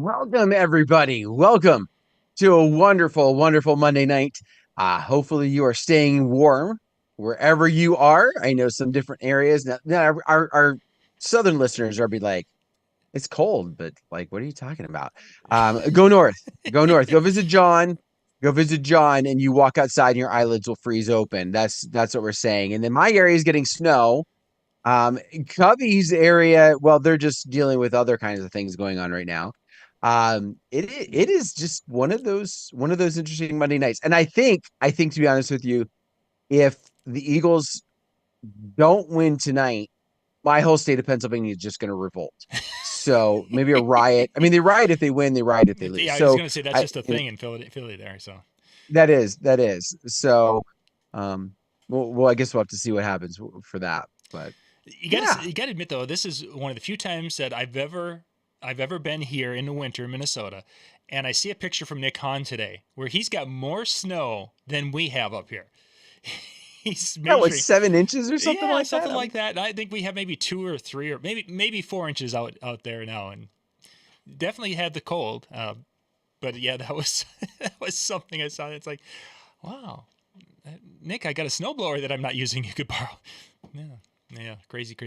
Welcome, everybody. Welcome to a wonderful, wonderful Monday night. Hopefully, you are staying warm wherever you are. I know some different areas. Now our southern listeners are be like, it's cold, but like, what are you talking about? Go north, go north, go visit John, and you walk outside and your eyelids will freeze open. That's what we're saying. And then my area is getting snow. Cubby's area, well, they're just dealing with other kinds of things going on right now. It is just one of those interesting Monday nights. And I think to be honest with you, if the Eagles don't win tonight, my whole state of Pennsylvania is just going to revolt. So maybe a riot. I mean, they riot if they win, they riot if they lose. Yeah, I was So going to say that's I, just a thing in Philly there. So that is. So, well, I guess we'll have to see what happens for that. But yeah. you got to admit though, this is one of the few times that I've ever been here in the winter, Minnesota, and I see a picture from Nick Hahn today where he's got more snow than we have up here. He's Yeah, what, measuring, 7 inches or something yeah, like that? something like that. And I think we have maybe 2 or 3 or maybe 4 inches out there now, and definitely had the cold. But yeah, that was that was something I saw. It's like, wow, Nick, I got a snowblower that I'm not using. You could borrow. Yeah. Yeah, crazy.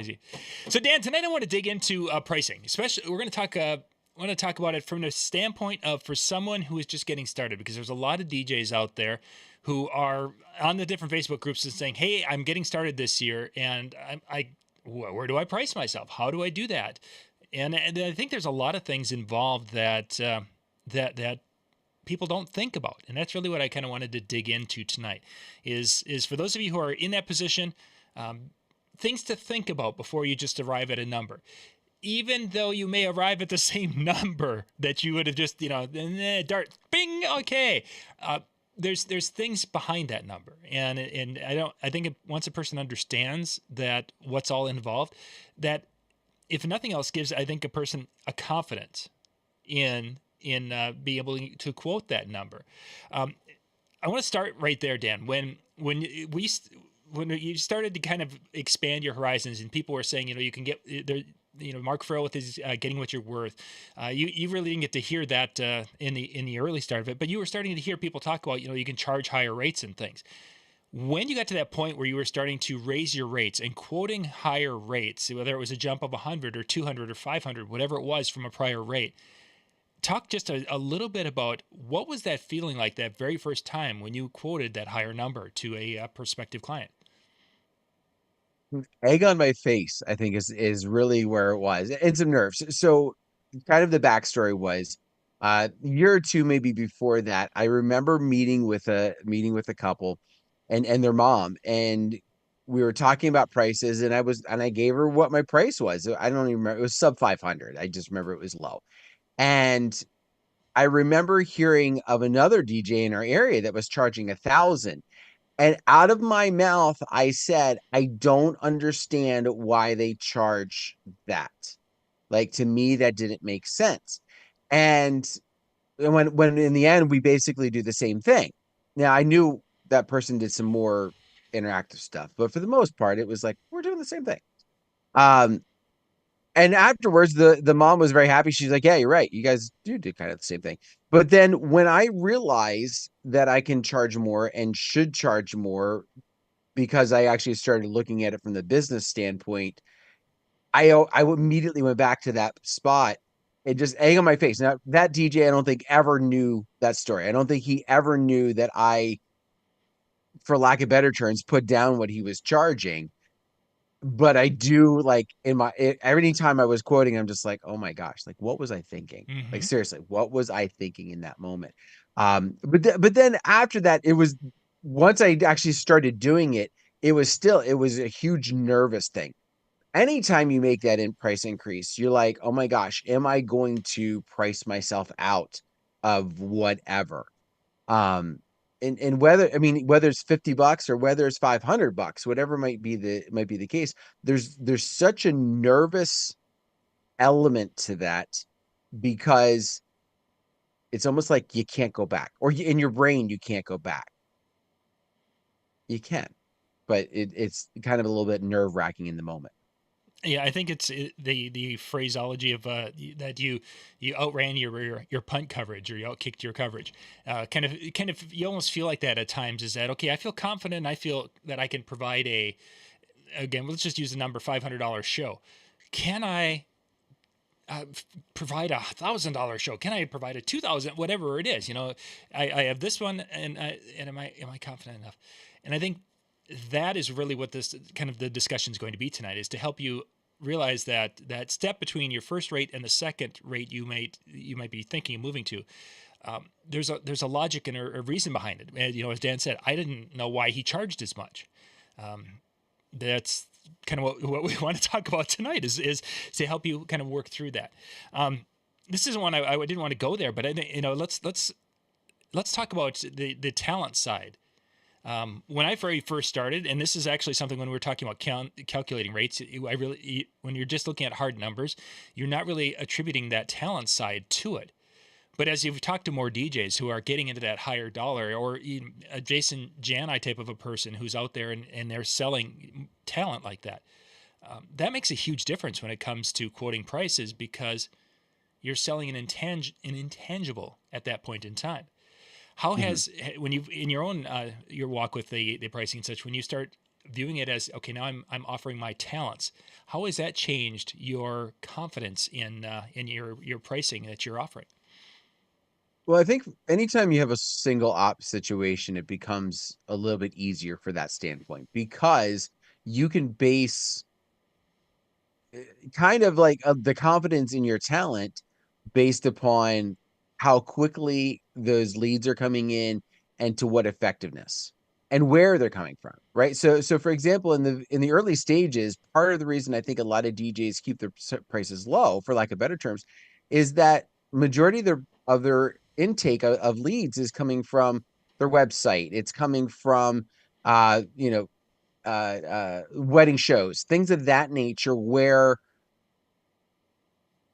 So Dan, tonight I want to dig into pricing. Especially, we're going to talk. I want to talk about it from the standpoint of for someone who is just getting started, because there's a lot of DJs out there who are on the different Facebook groups and saying, "Hey, I'm getting started this year, and where do I price myself? How do I do that?" And I think there's a lot of things involved that people don't think about, and that's really what I kind of wanted to dig into tonight. Is for those of you who are in that position. Things to think about before you just arrive at a number. Even though you may arrive at the same number that you would have just, dart, bing, okay. There's things behind that number, and I think once a person understands that what's all involved, that if nothing else gives, I think, a person a confidence in being able to quote that number. I want to start right there, Dan. When you started to kind of expand your horizons and people were saying, you can get there, Mark Farrell with his getting what you're worth. You really didn't get to hear that in the early start of it, but you were starting to hear people talk about, you can charge higher rates and things. When you got to that point where you were starting to raise your rates and quoting higher rates, whether it was a jump of 100 or 200 or 500, whatever it was from a prior rate, talk just a little bit about what was that feeling like that very first time when you quoted that higher number to a prospective client. Egg on my face, I think is really where it was, and some nerves. So, kind of the backstory was, a year or two maybe before that, I remember meeting with a couple, and their mom, and we were talking about prices, and I gave her what my price was. I don't even remember. It was sub 500. I just remember it was low, and I remember hearing of another DJ in our area that was charging 1,000. And out of my mouth, I said, I don't understand why they charge that. Like, to me, that didn't make sense. And when in the end, we basically do the same thing. Now, I knew that person did some more interactive stuff, but for the most part, it was like, we're doing the same thing. Um, and afterwards, the mom was very happy. She's like, "Yeah, you're right. You guys do kind of the same thing." But then when I realized that I can charge more and should charge more, because I actually started looking at it from the business standpoint, I immediately went back to that spot and just egg on my face. Now, that DJ, I don't think ever knew that story. I don't think he ever knew that I, for lack of better terms, put down what he was charging. But I do, like, every time I was quoting, I'm just like, oh my gosh, like, what was I thinking? Like, Mm-hmm. seriously, what was I thinking in that moment? But then after that, it was, once I actually started doing it, it was a huge nervous thing. Anytime you make that in price increase, you're like, oh my gosh, am I going to price myself out of whatever? Um, and whether, I mean, whether it's $50 or whether it's $500, whatever might be the case, there's such a nervous element to that, because it's almost like you can't go back, or in your brain you can't go back. You can, but it's kind of a little bit nerve wracking in the moment. Yeah, I think it's the phraseology of that you outran your punt coverage, or you outkicked your coverage. Kind of you almost feel like that at times. Is that okay? I feel confident. I feel that I can provide a, again, let's just use the number $500 show. Can I provide $1,000 show? Can I provide a 2,000? Whatever it is, I have this one, and am I confident enough? And I think that is really what this kind of the discussion is going to be tonight, is to help you realize that step between your first rate and the second rate you might be thinking of moving to. There's a logic and a reason behind it. And, as Dan said, I didn't know why he charged as much. That's kind of what we want to talk about tonight, is to help you kind of work through that. This isn't one I didn't want to go there, but I think, let's talk about the talent side. When I very first started, and this is actually something when we were talking about calculating rates, when you're just looking at hard numbers, you're not really attributing that talent side to it. But as you've talked to more DJs who are getting into that higher dollar, or even a Jason Jani type of a person who's out there and they're selling talent like that, that makes a huge difference when it comes to quoting prices, because you're selling an intangible at that point in time. How has, when you, in your own your walk with the pricing and such, when you start viewing it as, okay, now I'm offering my talents, how has that changed your confidence in your pricing that you're offering? Well, I think anytime you have a single op situation, it becomes a little bit easier for that standpoint, because you can base kind of like the confidence in your talent based upon how quickly those leads are coming in and to what effectiveness and where they're coming from, right? So for example, in the early stages, part of the reason I think a lot of DJs keep their prices low, for lack of better terms, is that majority of their intake of leads is coming from their website. It's coming from uh you know wedding shows, things of that nature, where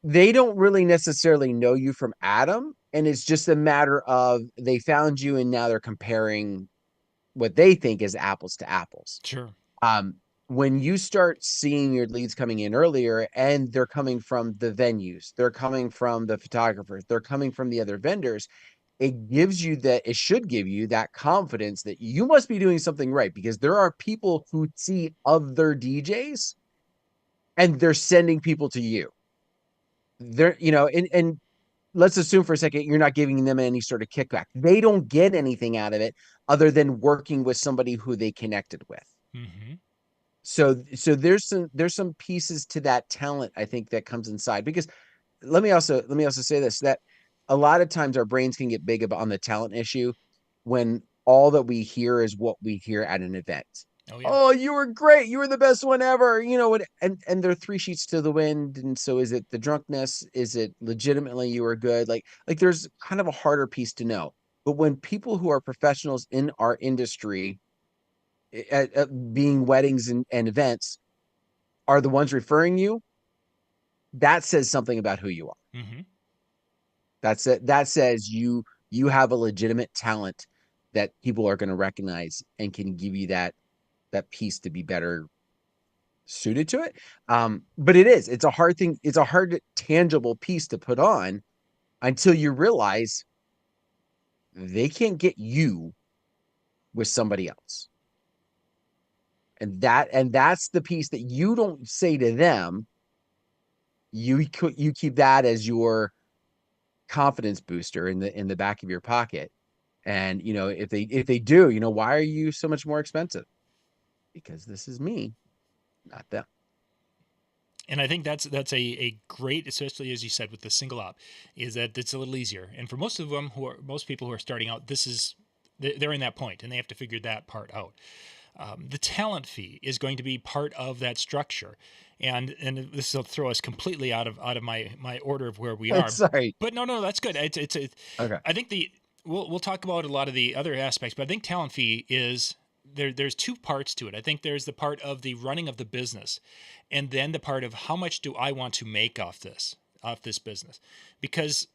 they don't really necessarily know you from Adam, and it's just a matter of they found you and now they're comparing what they think is apples to apples. Sure. Um, when you start seeing your leads coming in earlier and they're coming from the venues, they're coming from the photographers, they're coming from the other vendors, it should give you that confidence that you must be doing something right, because there are people who see other DJs and they're sending people to you. And let's assume for a second you're not giving them any sort of kickback. They don't get anything out of it other than working with somebody who they connected with. Mm-hmm. So there's some pieces to that talent, I think, that comes inside, because let me also say this, that a lot of times our brains can get big on the talent issue when all that we hear is what we hear at an event. Oh yeah. Oh, you were great. You were the best one ever. And they're three sheets to the wind. And so is it the drunkenness? Is it legitimately you were good? Like there's kind of a harder piece to know. But when people who are professionals in our industry at being weddings and events are the ones referring you, that says something about who you are. Mm-hmm. That's it. That says you have a legitimate talent that people are going to recognize and can give you that piece to be better suited to it. But it's a hard thing. It's a hard, tangible piece to put on until you realize they can't get you with somebody else. And that's the piece that you don't say to them. You keep that as your confidence booster in the back of your pocket. And if they do, why are you so much more expensive? Because this is me, not them. And I think that's a great, especially as you said with the single op, is that it's a little easier. And for most people who are starting out, they're in that point and they have to figure that part out. The talent fee is going to be part of that structure, and this will throw us completely out of my order of where we are. Sorry. But no, that's good. Okay. I think we'll talk about a lot of the other aspects, but I think talent fee is there. There's two parts to it. I think there's the part of the running of the business, and then the part of how much do I want to make off this business, because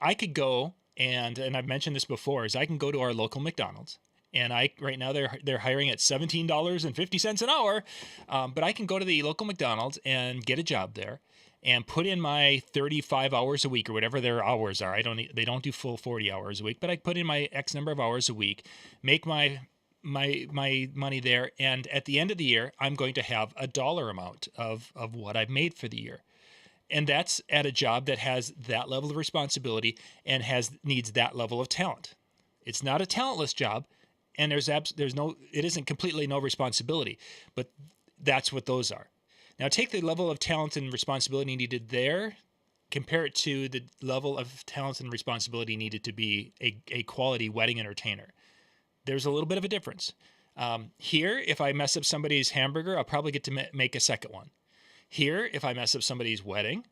I could go and I've mentioned this before, is I can go to our local McDonald's and right now they're hiring at $17.50 an hour, but I can go to the local McDonald's and get a job there, and put in my 35 hours a week or whatever their hours are. They don't do full 40 hours a week, but I put in my X number of hours a week, make my money there, and at the end of the year, I'm going to have a dollar amount of what I've made for the year. And that's at a job that has that level of responsibility and needs that level of talent. It's not a talentless job, and it isn't completely no responsibility, but that's what those are. Now take the level of talent and responsibility needed there, compare it to the level of talent and responsibility needed to be a quality wedding entertainer. There's a little bit of a difference. Here, if I mess up somebody's hamburger, I'll probably get to make a second one. Here, if I mess up somebody's wedding,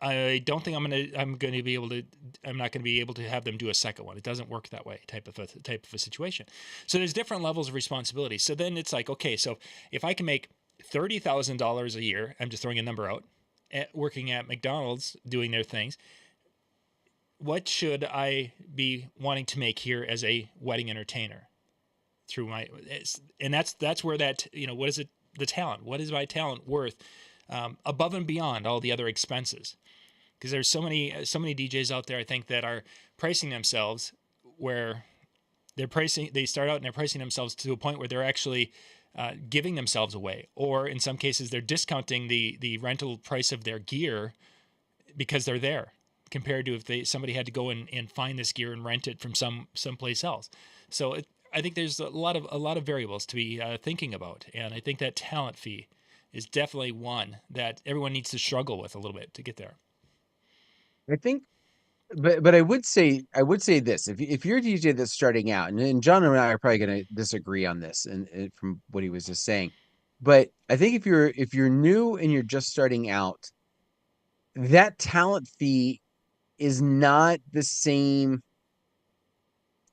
I don't think I'm not going to be able to have them do a second one. It doesn't work that way, type of a situation. So there's different levels of responsibility. So then it's like, okay, so if I can make $30,000 a year, I'm just throwing a number out, working at McDonald's doing their things, what should I be wanting to make here as a wedding entertainer and that's where that, what is it, the talent, what is my talent worth, above and beyond all the other expenses? Because there's so many DJs out there, I think, that are pricing themselves where they start out and they're pricing themselves to a point where they're actually giving themselves away, or in some cases they're discounting the rental price of their gear because they're there, compared to if somebody had to go and find this gear and rent it from someplace else. So I think there's a lot of variables to be thinking about, and I think that talent fee is definitely one that everyone needs to struggle with a little bit to get there. I think, but I would say this: if you're a DJ that's starting out, and John and I are probably going to disagree on this, and from what he was just saying, but I think if you're new and you're just starting out, that talent fee is not the same.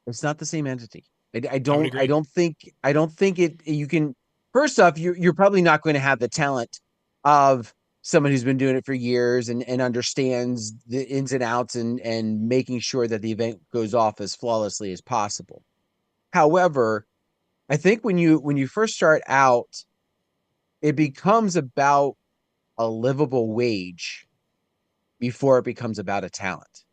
It's not the same entity. I I would don't I agree. don't think I don't think it you can. First off, you're probably not going to have the talent of someone who's been doing it for years and understands the ins and outs and making sure that the event goes off as flawlessly as possible. However, I think when you first start out, it becomes about a livable wage before it becomes about a talent.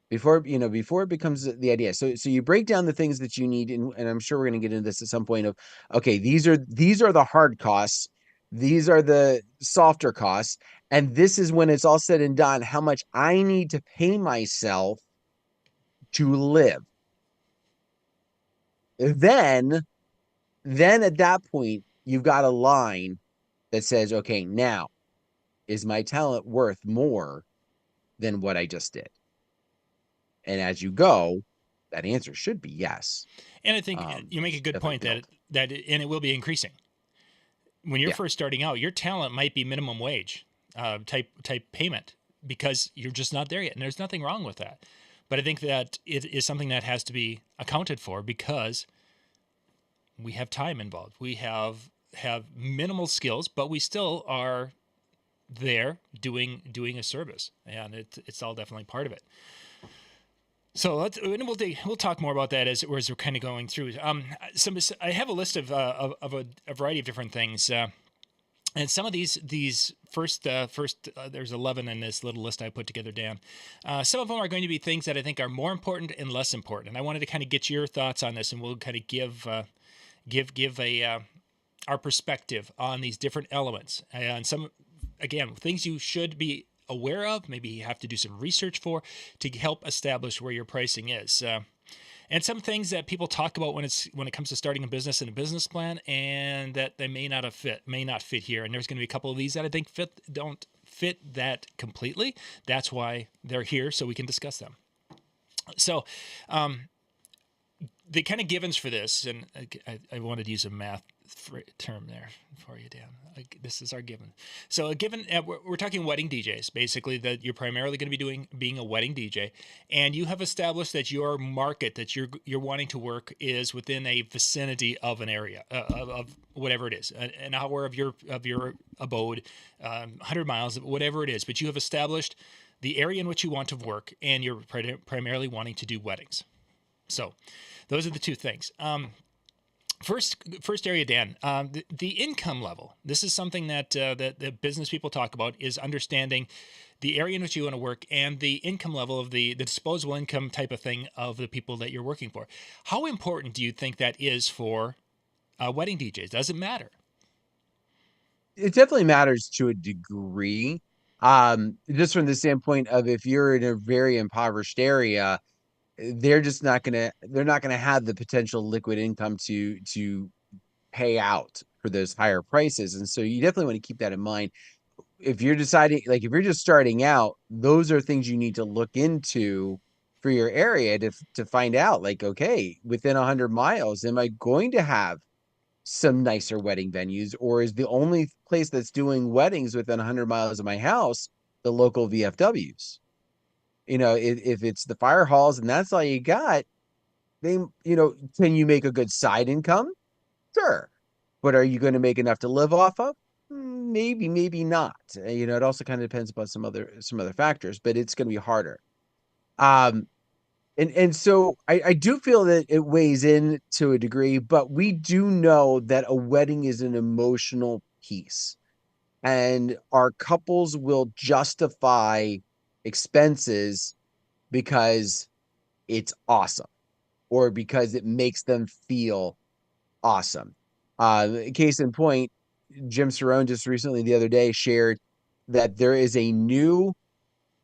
Before it becomes the idea. So you break down the things that you need, and I'm sure we're going to get into this at some point of, okay, these are the hard costs, these are the softer costs, and this is when it's all said and done, how much I need to pay myself to live. Then at that point, you've got a line that says, okay, now is my talent worth more than what I just did? And as you go, that answer should be yes. And I think you make a good Definitely point build. and it will be increasing. When you're Yeah. first starting out, your talent might be minimum wage type payment because you're just not there yet, and there's nothing wrong with that. But I think that it is something that has to be accounted for because we have time involved. We have minimal skills, but we still are there doing a service, and it's all definitely part of it. So we'll talk more about that as we're kind of going through. I have a list of a variety of different things, and some of these first there's 11 in this little list I put together, Dan. Some of them are going to be things that I think are more important and less important. And I wanted to kind of get your thoughts on this, and we'll kind of give our perspective on these different elements and some, again, things you should be aware of, maybe you have to do some research for to help establish where your pricing is, and some things that people talk about when it comes to starting a business and a business plan, and that they may not fit here. And there's going to be a couple of these that I think don't fit that completely. That's why they're here, so we can discuss them. So the kind of givens for this, and I wanted to use a math term there for you, Dan. This is our given. So a given, we're talking wedding DJs, basically, that you're primarily going to be being a wedding DJ, and you have established that your market that you're wanting to work is within a vicinity of an area of whatever it is, an hour of your abode, 100 miles, whatever it is. But you have established the area in which you want to work, and you're primarily wanting to do weddings. So those are the two things. First area, Dan, the income level. This is something that the business people talk about, is understanding the area in which you want to work and the income level of the disposable income type of thing of the people that you're working for. How important do you think that is for wedding DJs? Does it matter? It definitely matters to a degree. Just from the standpoint of, if you're in a very impoverished area, they're not gonna have the potential liquid income to pay out for those higher prices. And so you definitely want to keep that in mind. If you're deciding, like, if you're just starting out, those are things you need to look into for your area to find out, like, okay, within 100 miles, am I going to have some nicer wedding venues, or is the only place that's doing weddings within 100 miles of my house the local VFWs? If it's the fire halls and that's all you got, they, can you make a good side income? Sure. But are you going to make enough to live off of? Maybe, maybe not. It also kind of depends upon some other factors, but it's going to be harder. Um, and so I do feel that it weighs in to a degree, but we do know that a wedding is an emotional piece, and our couples will justify expenses because it's awesome, or because it makes them feel awesome. Case in point, Jim Cerrone just recently, the other day, shared that there is a new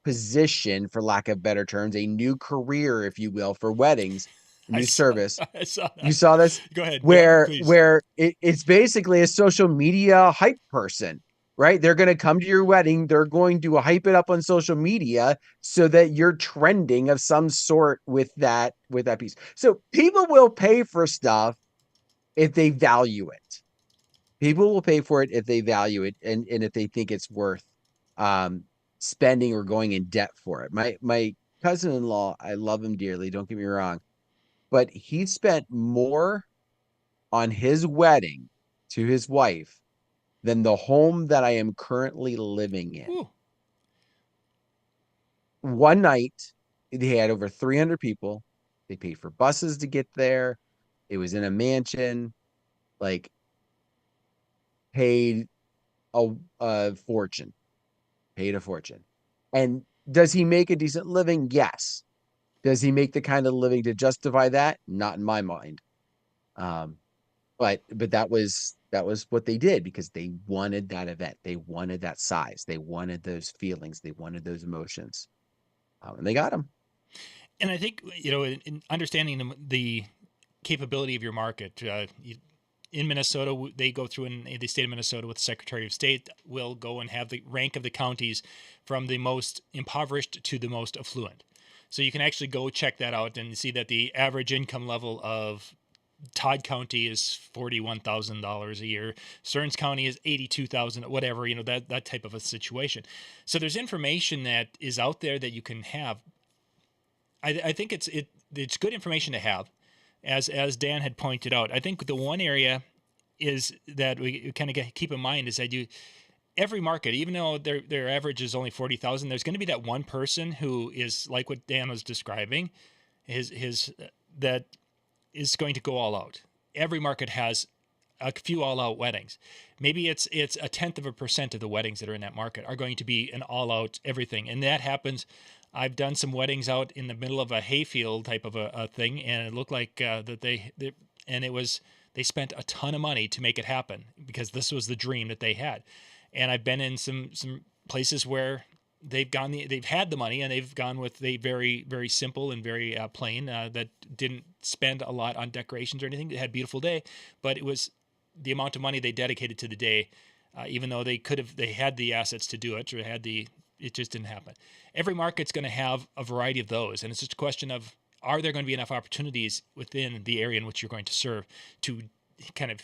position, for lack of better terms, a new career, if you will, for weddings, a I new saw service. I saw You that. saw this? Go ahead. Yeah, Where please. where it's basically a social media hype person, right? They're going to come to your wedding. They're going to hype it up on social media so that you're trending of some sort with that piece. So people will pay for stuff if they value it. People will pay for it if they value it, and if they think it's worth um, spending or going in debt for it. My cousin-in-law, I love him dearly, don't get me wrong, but he spent more on his wedding to his wife than the home that I am currently living in. Ooh, One night, they had over 300 people. They paid for buses to get there. It was in a mansion, like, paid a fortune, paid a fortune. And does he make a decent living? Yes. Does he make the kind of living to justify that? Not in my mind. Um, but that was what they did, because they wanted that event. They wanted that size. They wanted those feelings. They wanted those emotions. And they got them. and I think in understanding the capability of your market. In Minnesota, they go through in the state of Minnesota with the Secretary of State will go and have the rank of the counties from the most impoverished to the most affluent. So you can actually go check that out and see that the average income level of Todd County is $41,000 a year. Stearns County is 82,000, whatever, that type of a situation. So there's information that is out there that you can have. I think it's good information to have, as Dan had pointed out. I think the one area is that we kind of keep in mind is I do every market, even though their average is only 40,000, there's going to be that one person who is like what Dan was describing, his that is going to go all out. Every market has a few all out weddings. Maybe it's a tenth of a percent of the weddings that are in that market are going to be an all out everything, and that happens. I've done some weddings out in the middle of a hayfield type of a thing, and it looked like that they spent a ton of money to make it happen because this was the dream that they had. And I've been in some places where they've had the money and they've gone with a very very simple and very plain that didn't spend a lot on decorations or anything. They had a beautiful day, but it was the amount of money they dedicated to the day, even though they had the assets to do it, or it just didn't happen. Every market's going to have a variety of those, and it's just a question of, are there going to be enough opportunities within the area in which you're going to serve to kind of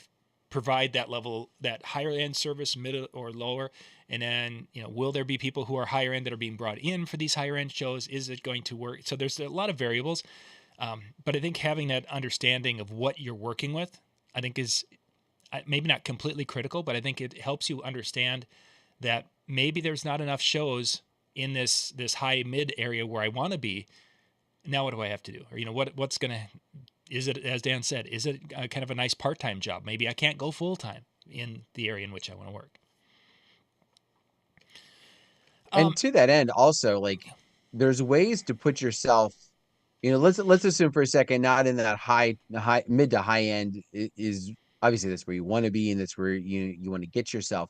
provide that level, that higher end service, mid or lower, and then will there be people who are higher end that are being brought in for these higher end shows? Is it going to work? So there's a lot of variables, but I think having that understanding of what you're working with, I think is maybe not completely critical, but I think it helps you understand that maybe there's not enough shows in this high mid area where I want to be, Now what do I have to do? Or what's gonna, is it, as Dan said, is it kind of a nice part-time job? Maybe I can't go full-time in the area in which I want to work. And Um, to that end, also, like, there's ways to put yourself, let's assume for a second, not in that high mid to high end is obviously that's where you want to be and that's where you want to get yourself.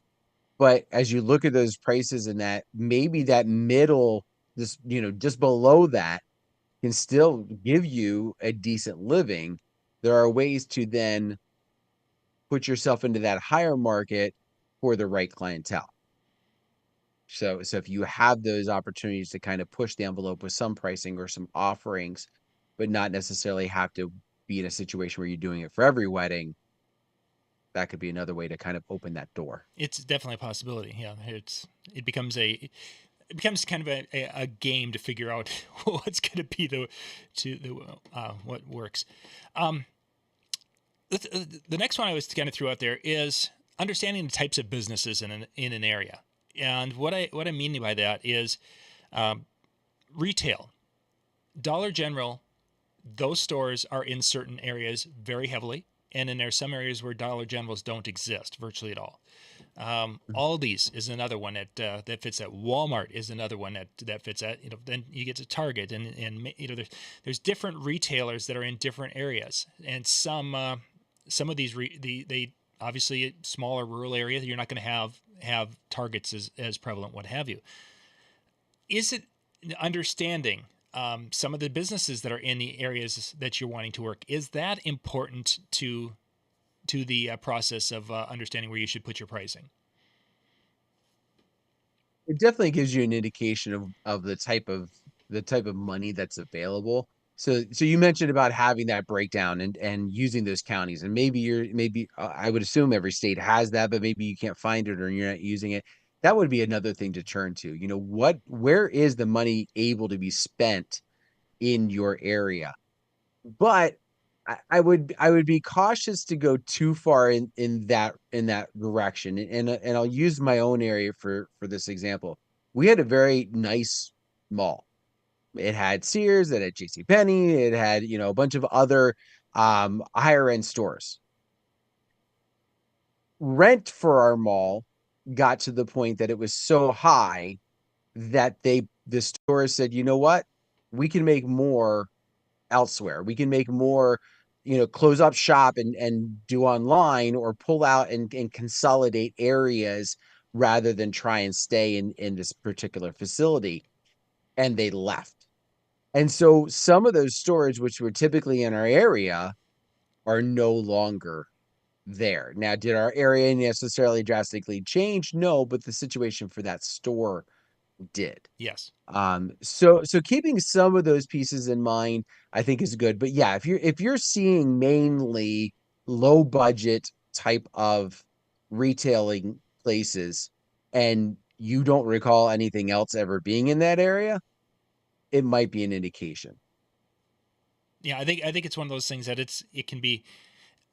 But as you look at those prices and that maybe that middle, just below that can still give you a decent living, there are ways to then put yourself into that higher market for the right clientele. So if you have those opportunities to kind of push the envelope with some pricing or some offerings, but not necessarily have to be in a situation where you're doing it for every wedding, that could be another way to kind of open that door. it's definitely a possibility. Yeah, it becomes kind of a game to figure out what's going to be what works. Um, the next one I was kind of threw out there is understanding the types of businesses in an area, and what I mean by that is um, retail, Dollar General. Those stores are in certain areas very heavily, and then there's some areas where Dollar Generals don't exist virtually at all. Aldi's is another one that fits at. Walmart is another one that fits at. Then you get to Target, and there's different retailers that are in different areas, and some of these they obviously smaller rural areas you're not going to have Targets as prevalent, what have you. Is it understanding some of the businesses that are in the areas that you're wanting to work? Is that important to the process of understanding where you should put your pricing? It definitely gives you an indication of the type of money that's available. So you mentioned about having that breakdown and using those counties, and maybe I would assume every state has that, but maybe you can't find it or you're not using it. That would be another thing to turn to. Where is the money able to be spent in your area? But I would be cautious to go too far in that direction. And I'll use my own area for this example. We had a very nice mall. It had Sears, it had J.C. Penney, it had a bunch of other higher end stores. Rent for our mall got to the point that it was so high that the stores said, you know what, we can make more elsewhere. We can make more, close up shop and do online or pull out and consolidate areas rather than try and stay in this particular facility. And they left. And so some of those stores, which were typically in our area, are no longer there. Now, did our area necessarily drastically change? No, but the situation for that store did. Yes. So keeping some of those pieces in mind, I think is good. But yeah, if you're seeing mainly low budget type of retailing places and you don't recall anything else ever being in that area, it might be an indication. Yeah, I think it's one of those things that it can be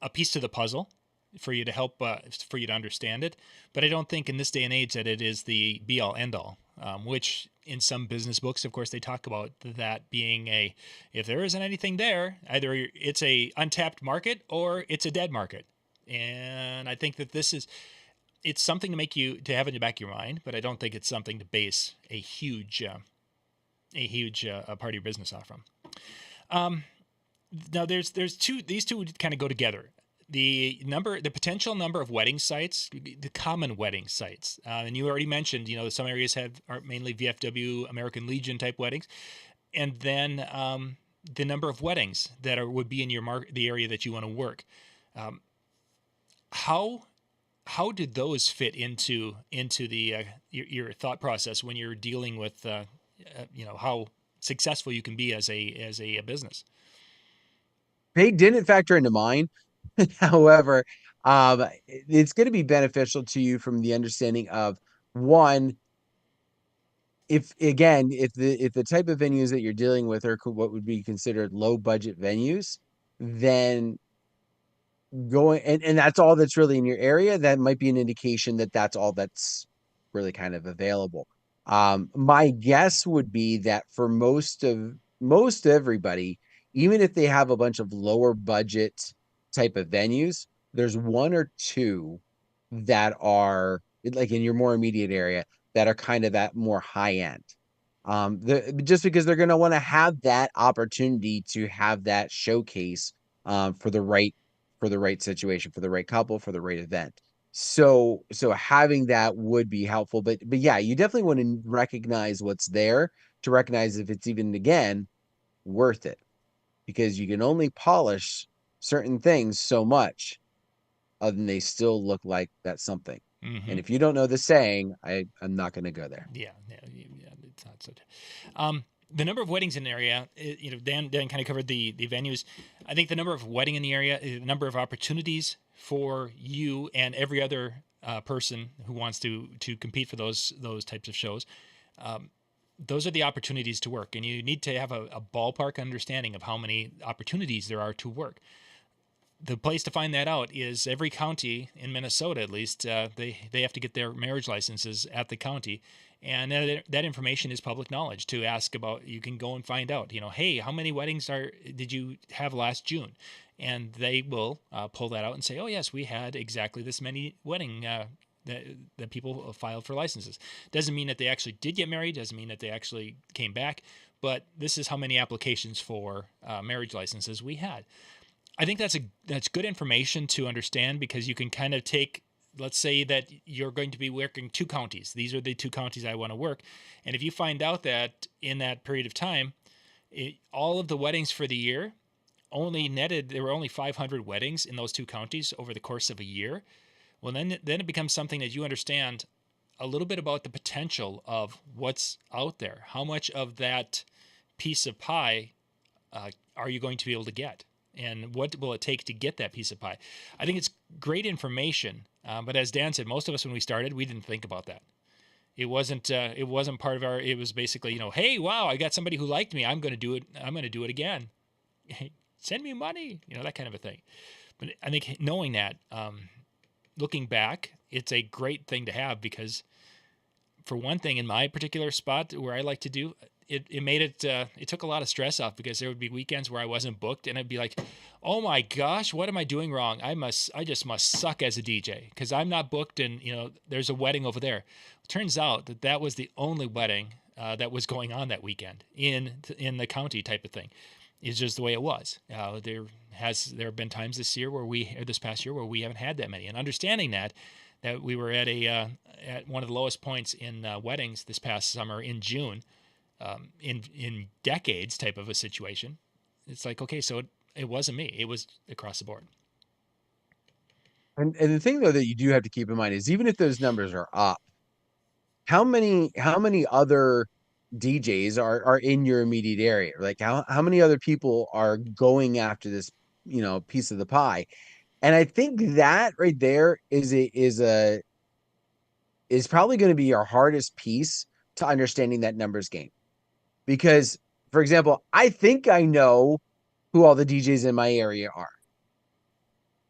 a piece to the puzzle for you to help for you to understand it. But I don't think in this day and age that it is the be all end all. Which in some business books, of course, they talk about that being if there isn't anything there, either it's a untapped market or it's a dead market. And I think that it's something to have in the back of your mind, but I don't think it's something to base a huge part of your business off from. Um, Now there's these two would kind of go together. The potential number of wedding sites, the common wedding sites, and you already mentioned, some areas are mainly VFW, American Legion type weddings, and then the number of weddings that would be in the area that you want to work. Um, how how did those fit into the your thought process when you're dealing with how successful you can be as a business? They didn't factor into mine. However, it's going to be beneficial to you from the understanding of one, if the type of venues that you're dealing with are what would be considered low budget venues, then going and that's all that's really in your area, that might be an indication that that's all that's really kind of available. My guess would be that for most everybody, even if they have a bunch of lower budget type of venues, there's one or two that are like in your more immediate area that are kind of that more high end. Just because they're going to want to have that opportunity to have that showcase for the right situation, for the right couple, for the right event. So having that would be helpful, but yeah, you definitely want to recognize what's there to recognize if it's even again worth it, because you can only polish certain things so much, other than they still look like that's something. And Hmm. if you don't know the saying, I'm not going to go there. Yeah, yeah, yeah, it's not so. The number of weddings in the area, Dan kind of covered the venues. I think the number of wedding in the area, the number of opportunities for you and every other person who wants to compete for those types of shows. Those are the opportunities to work, and you need to have a ballpark understanding of how many opportunities there are to work. The place to find that out is every county in Minnesota, at least, they have to get their marriage licenses at the county, and that information is public knowledge to ask about. You can go and find out. Hey, how many weddings did you have last June? And they will pull that out and say, oh yes, we had exactly this many wedding. That people filed for licenses. Doesn't mean that they actually did get married. Doesn't mean that they actually came back. But this is how many applications for marriage licenses we had. I think that's good information to understand, because you can kind of take, let's say that you're going to be working two counties. These are the two counties I want to work. And if you find out that in that period of time, all of the weddings for the year only netted, there were only 500 weddings in those two counties over the course of a year. Well, then it becomes something that you understand a little bit about the potential of what's out there. How much of that piece of pie are you going to be able to get? And what will it take to get that piece of pie? I think it's great information, but as Dan said, most of us when we started, we didn't think about that. It wasn't part of our. It was basically, hey, wow, I got somebody who liked me. I'm going to do it. I'm going to do it again. Send me money, that kind of a thing. But I think knowing that, looking back, it's a great thing to have, because for one thing, in my particular spot where I like to do, it made it took a lot of stress off, because there would be weekends where I wasn't booked, and I'd be like, oh my gosh, what am I doing wrong? I just must suck as a DJ because I'm not booked, and there's a wedding over there. It turns out that was the only wedding that was going on that weekend in the county type of thing. It's just the way it was. There have been times this past year where we haven't had that many, and understanding that we were at at one of the lowest points in weddings this past summer in June, in decades type of a situation. It's like, okay, so it wasn't me. It was across the board. And the thing though that you do have to keep in mind is, even if those numbers are up, how many other DJs are in your immediate area? Like how many other people are going after this, piece of the pie? And I think that right there is probably going to be our hardest piece to understanding that numbers game. Because, for example, I think I know who all the DJs in my area are.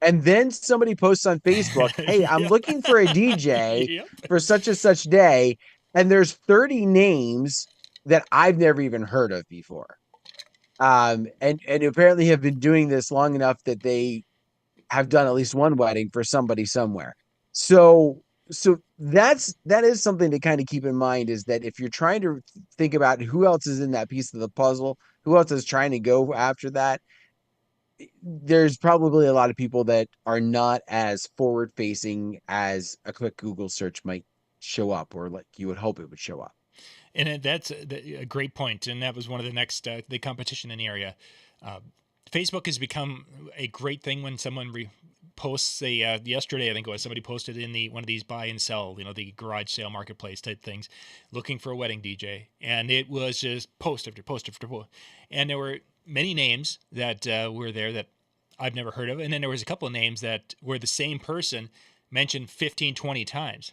And then somebody posts on Facebook, hey, I'm Yeah. looking for a DJ Yep. for such and such day. And there's 30 names that I've never even heard of before. And apparently have been doing this long enough that they have done at least one wedding for somebody somewhere. So that is something to kind of keep in mind, is that if you're trying to think about who else is in that piece of the puzzle, who else is trying to go after that, there's probably a lot of people that are not as forward facing as a quick Google search might show up, or like you would hope it would show up. And that's a great point. And that was one of the next the competition in the area. Uh, Facebook has become a great thing when someone posts a yesterday, I think it was, somebody posted in one of these buy and sell, the garage sale marketplace type things, looking for a wedding DJ, and it was just post after post after post, and there were many names that were there that I've never heard of, and then there was a couple of names that were the same person mentioned 15, 20 times,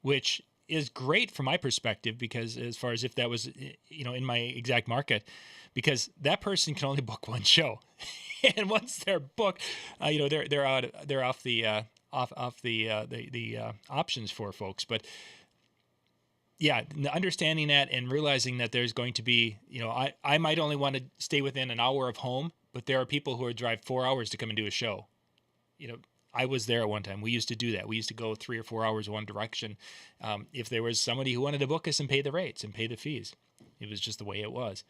which is great from my perspective, because as far as if that was in my exact market, because that person can only book one show. And once they're booked, they're off the options for folks. But yeah, understanding that and realizing that there's going to be, I might only want to stay within an hour of home, but there are people who would drive 4 hours to come and do a show. You know, I was there at one time. We used to do that. We used to go 3 or 4 hours one direction. If there was somebody who wanted to book us and pay the rates and pay the fees, it was just the way it was.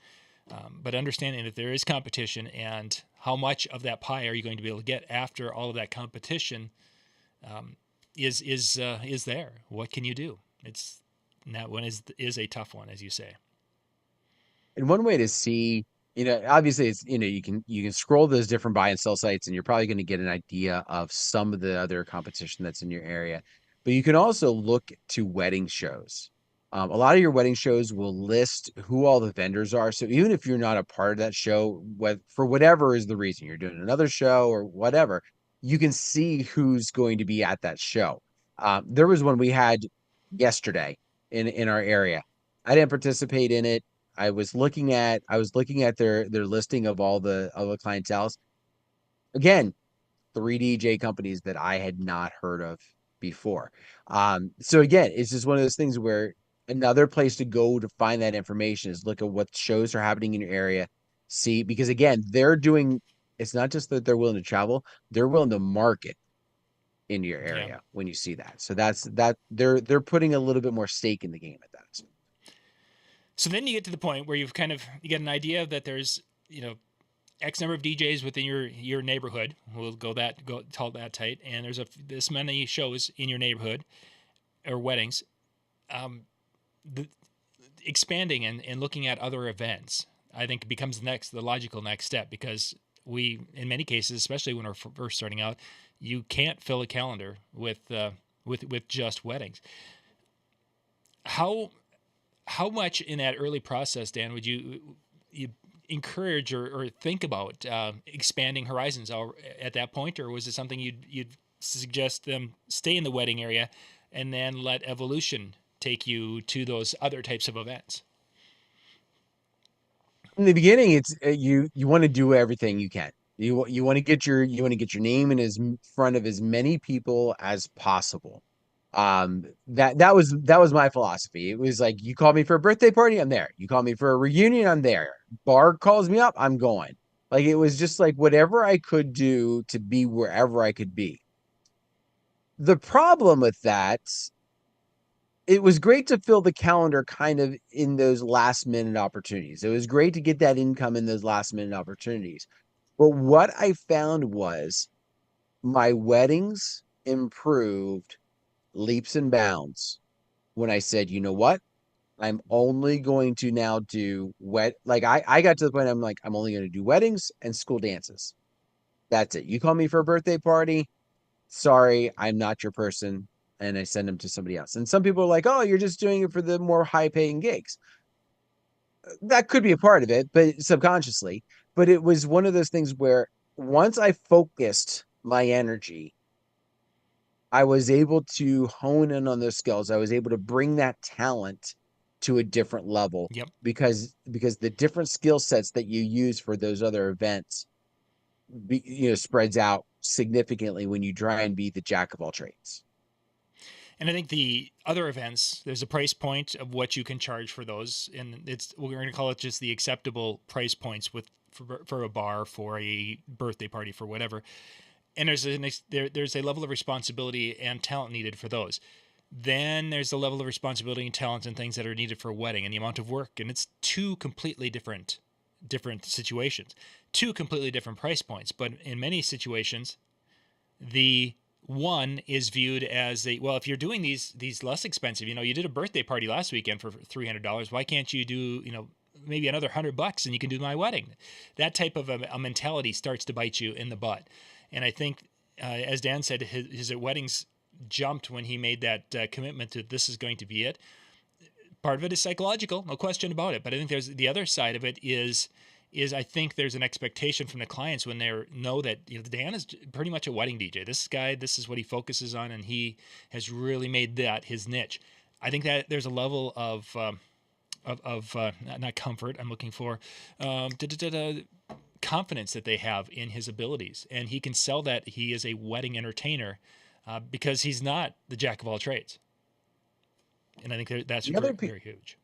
But understanding that there is competition and how much of that pie are you going to be able to get after all of that competition is there. What can you do? It's that one is a tough one, as you say. And one way to see, obviously it's, you can scroll those different buy and sell sites and you're probably going to get an idea of some of the other competition that's in your area. But you can also look to wedding shows. A lot of your wedding shows will list who all the vendors are. So even if you're not a part of that show, for whatever is the reason you're doing another show or whatever, you can see who's going to be at that show. There was one we had yesterday in our area. I didn't participate in it. I was looking at their listing of all the clienteles. Again, 3 DJ companies that I had not heard of before. So again, it's just one of those things where another place to go to find that information is look at what shows are happening in your area. See, because again, it's not just that they're willing to travel, they're willing to market in your Yeah. area when you see that. So they're putting a little bit more stake in the game at that. So then you get to the point where you get an idea that there's X number of DJs within your neighborhood. We'll go tell that tight, and there's this many shows in your neighborhood or weddings. The expanding and looking at other events, I think, becomes the logical next step, because in many cases, especially when we're first starting out, you can't fill a calendar with just weddings. How much in that early process, Dan, would you encourage or think about expanding horizons at that point, or was it something you'd suggest them stay in the wedding area and then let evolution take you to those other types of events? In the beginning, it's you want to do everything you can. You want to get your name in front of as many people as possible. That was my philosophy. It was like, you call me for a birthday party, I'm there. You call me for a reunion, I'm there. Bar calls me up, I'm going. Like, it was just like whatever I could do to be wherever I could be. The problem with that, it was great to fill the calendar kind of in those last minute opportunities. It was great to get that income in those last minute opportunities. But what I found was my weddings improved leaps and bounds when I said, you know what? I'm only going to now do I got to the point I'm like, I'm only going to do weddings and school dances. That's it. You call me for a birthday party, sorry, I'm not your person. And I send them to somebody else. And some people are like, oh, you're just doing it for the more high paying gigs. That could be a part of it, but subconsciously. But it was one of those things where once I focused my energy, I was able to hone in on those skills. I was able to bring that talent to a different level, Yep. because the different skill sets that you use for those other events spreads out significantly when you try and be the jack of all trades. And I think the other events, there's a price point of what you can charge for those, and we're going to call it just the acceptable price points for a bar, for a birthday party, for whatever. And there's a level of responsibility and talent needed for those. Then there's the level of responsibility and talent and things that are needed for a wedding, and the amount of work, and it's two completely different situations, two completely different price points. But in many situations, the one is viewed as if you're doing these less expensive, you did a birthday party last weekend for $300, why can't you do maybe another $100 and you can do my wedding? That type of a mentality starts to bite you in the butt. And I think, as Dan said, his weddings jumped when he made that commitment to, this is going to be it. Part of it is psychological, no question about it. But I think there's the other side of it is I think there's an expectation from the clients when they know that Dan is pretty much a wedding DJ. This guy, this is what he focuses on, and he has really made that his niche. I think that there's a level of not comfort. I'm looking for confidence that they have in his abilities, and he can sell that he is a wedding entertainer because he's not the jack of all trades. And I think that's The very, other piece. very huge.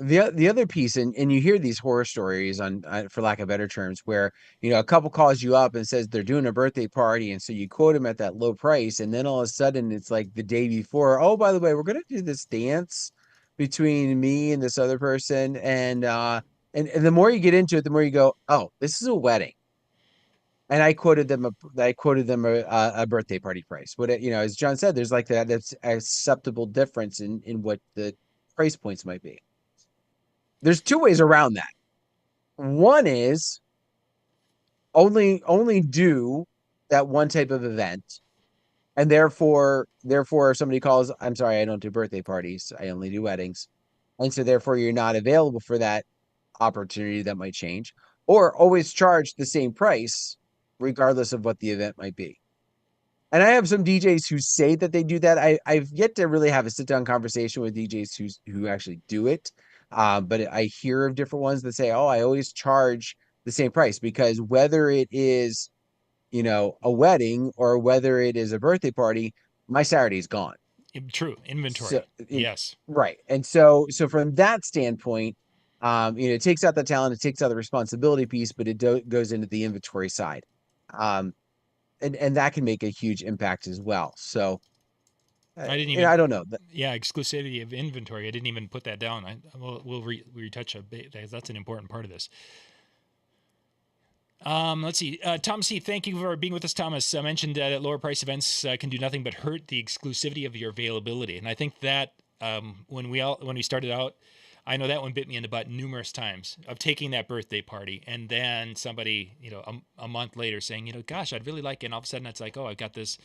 The other piece, and you hear these horror stories on, for lack of better terms, where a couple calls you up and says they're doing a birthday party, and so you quote them at that low price, and then all of a sudden it's like the day before, oh, by the way, we're gonna do this dance between me and this other person, and the more you get into it, the more you go, oh, this is a wedding, and I quoted them a birthday party price. As John said, there's like that's acceptable difference in what the price points might be. There's two ways around that. One is only do that one type of event, and therefore if somebody calls, I'm sorry, I don't do birthday parties, I only do weddings, and so therefore you're not available for that opportunity that might change, or always charge the same price regardless of what the event might be. And I have some DJs who say that they do that. I've yet to really have a sit down conversation with DJs who actually do it. But I hear of different ones that say, "Oh, I always charge the same price," because whether it is, a wedding or whether it is a birthday party, my Saturday's gone. True So, inventory. Yes. right. And so from that standpoint, it takes out the talent, it takes out the responsibility piece, but goes into the inventory side. Um, and that can make a huge impact as well. So, I didn't even. I don't know. Yeah, exclusivity of inventory. I didn't even put that down. We'll retouch a bit. That's an important part of this. Let's see. Thomas C., thank you for being with us, Thomas. I mentioned that lower price events can do nothing but hurt the exclusivity of your availability, and I think that when we started out, I know that one bit me in the butt numerous times of taking that birthday party, and then somebody, a month later saying, gosh, I'd really like it, and all of a sudden it's like, oh, I've got this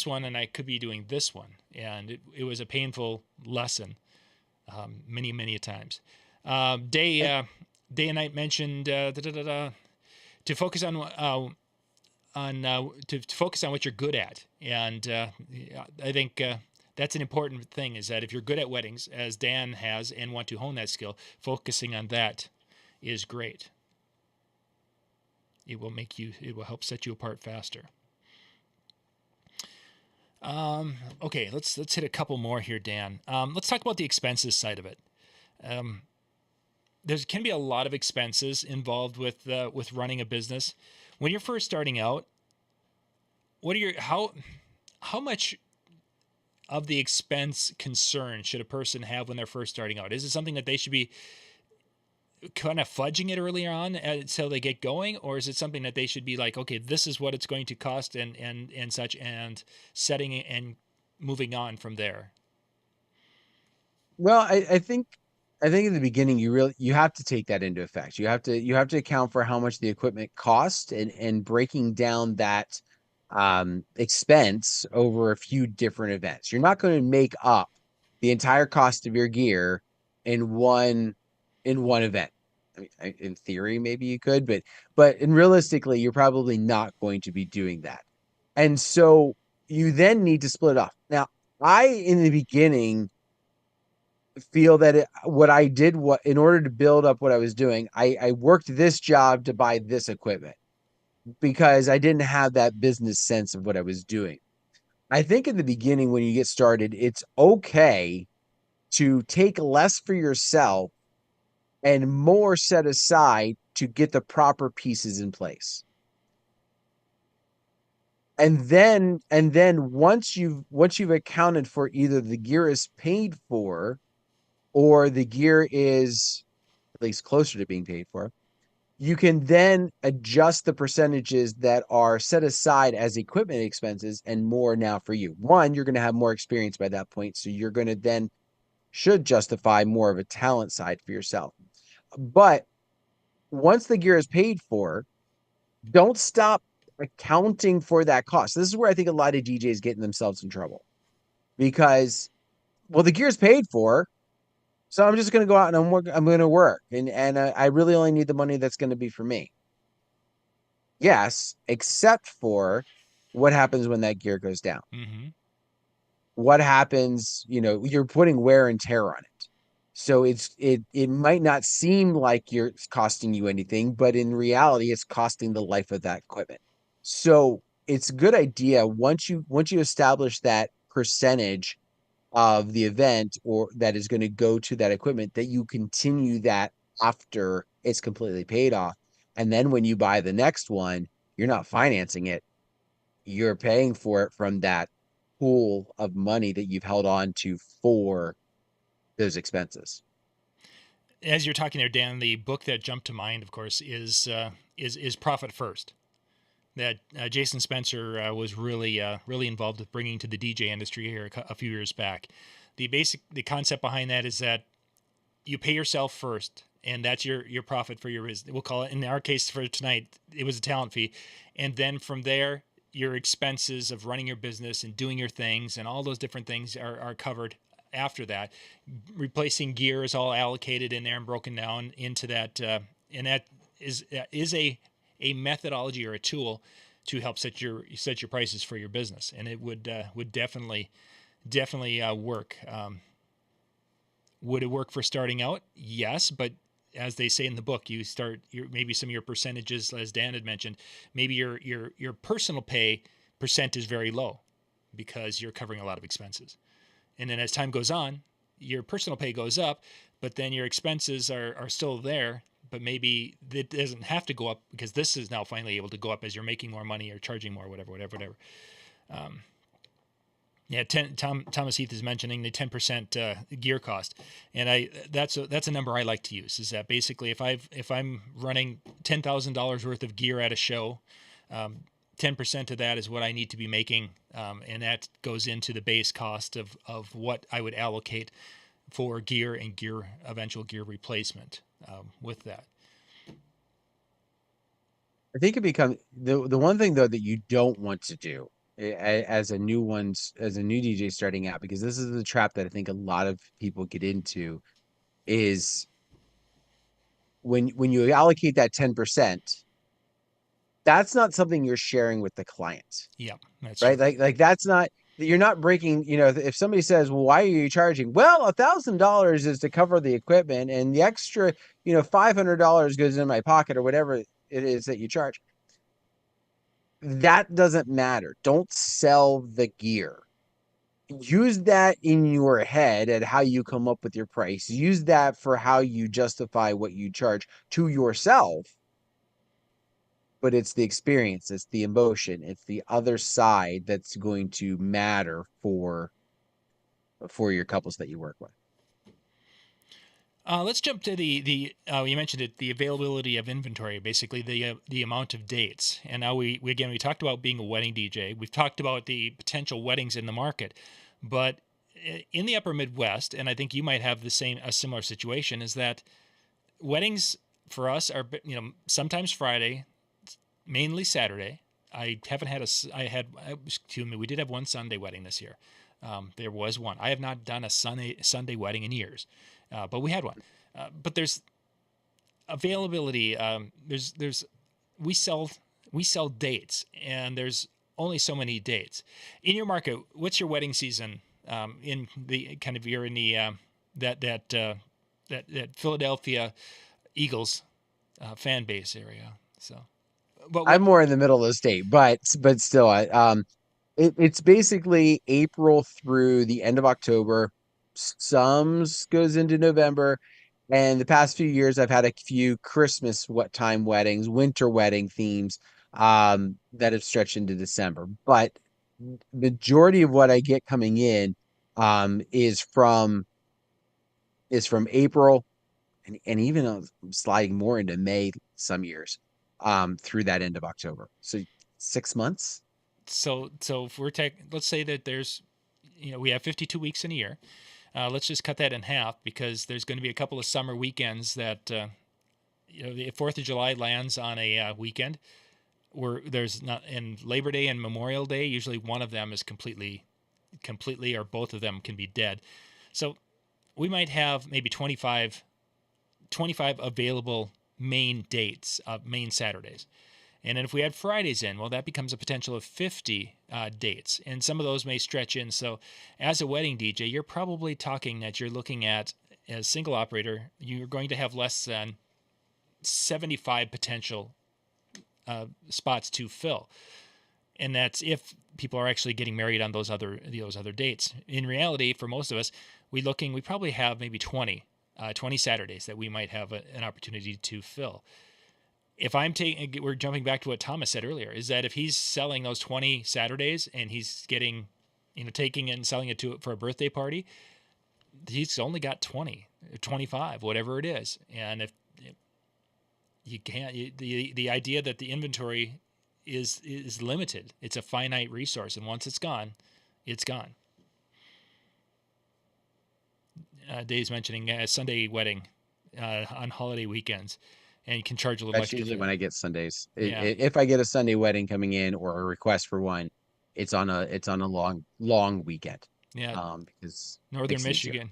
one, and I could be doing this one, and it was a painful lesson, many, many times. Day and Night mentioned to focus on to focus on what you're good at, and I think that's an important thing. Is that if you're good at weddings, as Dan has, and want to hone that skill, focusing on that is great. It will help set you apart faster. Okay, let's hit a couple more here, Dan. Let's talk about the expenses side of it. There can be a lot of expenses involved with running a business. When you're first starting out, how much of the expense concern should a person have when they're first starting out? Is it something that they should be kind of fudging it earlier on until they get going, or is it something that they should be like, okay, this is what it's going to cost and such, and setting it and moving on from there? Well, I think in the beginning you have to take that into effect. You have to account for how much the equipment costs, and breaking down that expense over a few different events. You're not going to make up the entire cost of your gear in one event. I mean, in theory, maybe you could, but realistically, you're probably not going to be doing that. And so you then need to split off. Now, in the beginning, feel that what I did, in order to build up what I was doing, I worked this job to buy this equipment because I didn't have that business sense of what I was doing. I think in the beginning, when you get started, it's okay to take less for yourself and more set aside to get the proper pieces in place. And then once you've accounted for either the gear is paid for or the gear is at least closer to being paid for, you can then adjust the percentages that are set aside as equipment expenses and more now for you. One, you're going to have more experience by that point, so you're going to then should justify more of a talent side for yourself. But once the gear is paid for, don't stop accounting for that cost. This is where I think a lot of DJs getting themselves in trouble because, well, the gear is paid for, so I'm just going to go out and I'm going to work, and I really only need the money that's going to be for me. Yes, except for what happens when that gear goes down. Mm-hmm. What happens, you're putting wear and tear on it. So it might not seem like it's costing you anything, but in reality, it's costing the life of that equipment. So it's a good idea once you establish that percentage of the event or that is going to go to that equipment, that you continue that after it's completely paid off. And then when you buy the next one, you're not financing it. You're paying for it from that pool of money that you've held on to for those expenses. As you're talking there, Dan, the book that jumped to mind, of course, is Profit First. That Jason Spencer was really involved with bringing to the DJ industry here a few years back. The concept behind that is that you pay yourself first, and that's your profit for your business. We'll call it, in our case for tonight, it was a talent fee, and then from there, your expenses of running your business and doing your things and all those different things are covered after that. Replacing gear is all allocated in there and broken down into that, and that is a methodology or a tool to help set your prices for your business, and it would definitely work. Would it work for starting out? Yes, but as they say in the book, you start maybe some of your percentages, as Dan had mentioned, maybe your personal pay percent is very low because you're covering a lot of expenses. And then as time goes on, your personal pay goes up, but then your expenses are still there, but maybe it doesn't have to go up because this is now finally able to go up as you're making more money or charging more, whatever. Yeah, Thomas Heath is mentioning the 10% gear cost, and that's a number I like to use. Is that basically if I'm running $10,000 worth of gear at a show, 10% of that is what I need to be making, and that goes into the base cost of what I would allocate for gear and eventual gear replacement with that. I think it becomes the one thing though that you don't want to do as a as a new DJ starting out, because this is the trap that I think a lot of people get into, is when you allocate that 10%, that's not something you're sharing with the client, Yeah, that's right? true. Like that's not, you're not breaking, if somebody says, well, why are you charging? Well, $1,000 is to cover the equipment and the extra, $500 goes in my pocket or whatever it is that you charge. That doesn't matter. Don't sell the gear. Use that in your head at how you come up with your price. Use that for how you justify what you charge to yourself. But it's the experience, it's the emotion, it's the other side that's going to matter for your couples that you work with. Let's jump to the you mentioned it, the availability of inventory, basically the amount of dates. And now we talked about being a wedding DJ. We've talked about the potential weddings in the market, but in the upper Midwest, and I think you might have a similar situation, is that weddings for us are sometimes Friday, mainly Saturday. I haven't had we did have one Sunday wedding this year. There was one. I have not done a Sunday wedding in years. But we had one. But there's availability. There's we sell dates, and there's only so many dates in your market. What's your wedding season? In the kind of you're in the that Philadelphia Eagles fan base area. So, but I'm what? more in the middle of the state, but still, it's basically April through the end of October. Some goes into November, and the past few years I've had a few Christmas time weddings, winter wedding themes, that have stretched into December. But majority of what I get coming in, is from April, and even sliding more into May some years, through that end of October. So 6 months. So if let's say that there's we have 52 weeks in a year. Let's just cut that in half because there's going to be a couple of summer weekends that the 4th of July lands on a weekend where there's not, and Labor Day and Memorial Day, usually one of them is completely, or both of them can be dead. So we might have maybe 25 available main dates, main Saturdays. And then if we add Fridays in, well, that becomes a potential of 50 dates. And some of those may stretch in. So as a wedding DJ, you're probably talking that you're looking at, as a single operator, you're going to have less than 75 potential spots to fill. and that's if people are actually getting married on those other dates. In reality, for most of us, we probably have maybe 20 Saturdays that we might have an opportunity to fill. If I'm taking, we're jumping back to what Thomas said earlier, is that if he's selling those 20 Saturdays and he's getting, taking it and selling it for a birthday party, he's only got 20, 25, whatever it is. And if you can't, the idea that the inventory is limited, it's a finite resource, and once it's gone, it's gone. Dave's mentioning a Sunday wedding on holiday weekends, and you can charge a little That's much. usually when I get Sundays. Yeah. If I get a Sunday wedding coming in or a request for one, it's on a long weekend. Yeah. Because Northern Michigan